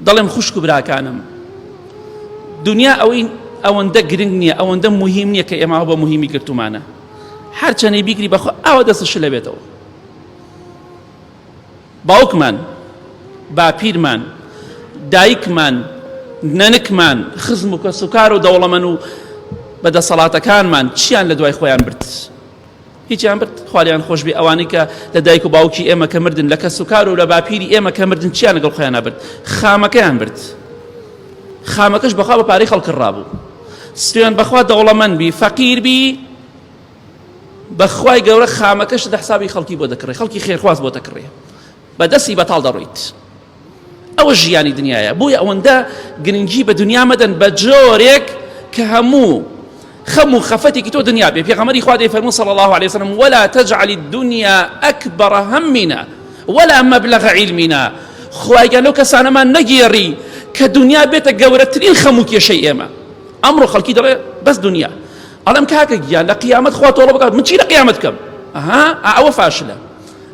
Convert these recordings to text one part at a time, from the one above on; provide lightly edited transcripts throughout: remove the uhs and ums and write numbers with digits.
دەڵێم خوشک و براکانم دنیا ئەوەندە گرنگ نییە ئەوەندە مهم نییە کە ئێمە بە مهمی گرتومانە هەرچەندی بیگری بەخوا ئاوا دەستش لەبێتەوە باوکمان باپیرمان دایکمان نەنکمان خزم و کەسوکار و دەوڵەمەند و بەدەسەڵاتەکانمان چیان لە دوای خۆیان برد هیچیان برد خوالیان خۆش بێ ئەوانەی کە لە دایک و باوکی ئێمە کە مردن لە کەسوکار و لە باپیری ئێمە کە مردن چیان لەگەڵ خۆیان نابرد خامەکەیان برد خامەکەش بەخوا بە پارەی خەڵک ڕابوو سوێن بەخوا دەوڵەمەند بی فەقیر بی بەخوای گەورە خامەکەش لە حسابی خەڵکی بۆ دەکڕێ خەڵکی خێرخواز بۆ دەکڕێ بەدەستی بەتاڵ دەڕۆیت ئەوە ژیانی دنیایە بۆیە ئەوەندە گرنگی بە دونیا مەدەن بە جۆرێک کە هەموو خەم و خەفەتێکی تۆ دنیا بێ پێغەمبەری خوا دەیفەرموو صلی الله عليه وسلم ولا تجعل الدنيا أكبر همنا ولا مبلغ علمنا خوای گەلەو کەسانەمان نەگێڕی کە دنیا بێتە گەورەترین خەم و کێشەی ئێمە ئەمڕۆ خەڵکی دەڵێ بەس دنیا ئەڵێم کاکە گیان لە قیامەت خوا تۆڵە بکات من چی لە قیامەت بکەم ئەوە فاشلە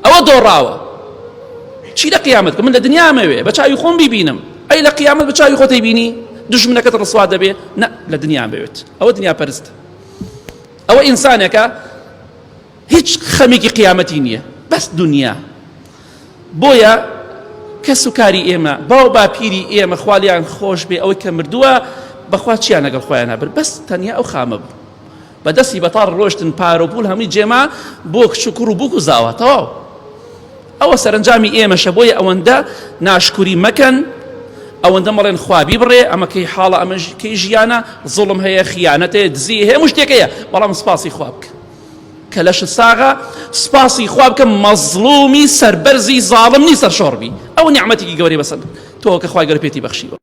ئەوە دۆڕاوە چی لە قیامەت بکەم من لە دنیا ئەمەوێ بە چاوی خۆم بیبینم ئەی لە قیامەت بە چاوی خۆت دەیبینی دژمنەکەت ڕسوا دەبێ نە لە دنیا بێت ئەوە دنیا پەرستە ئەوە ئینسانێکە هیچ خەمێکی قیامەتی نییە بەس دنیا بۆیە کەس و کاری ئێمە باو باپیری ئێمە خوالیان خۆش بێ ئەوەی کە مردووە بەخوا چیان لەگەڵ خۆیان نابرد بەس تەنیا ئەو خامە بوو بەدەستی بەتاڵ ڕۆشتن پارە و پول هەمووی جێما بۆ کچ و بووک و زاوە تەواو ئەوە سەرنجامی ئێمەشە بۆیە ئەوەندە ناشکوری مەکەن ئەوەندە مەڵێن خوا بیبڕێ ئەمە کەی حاڵە ئەمە کەی ژیانە زوڵم هەیە خیانەت هەیە دزی هەیە هەموو شتێکەیە بەڵام سوپاسی خوا بکە کە لەش ساغا سوپاسی خوا بکە مەزڵومی سەربەرزی زاڵم نی سەرشۆڕبی ئەو نیعمەتێکی گەورەی بەسەر تۆ کە خوای گەورە پێتی بەخشیوە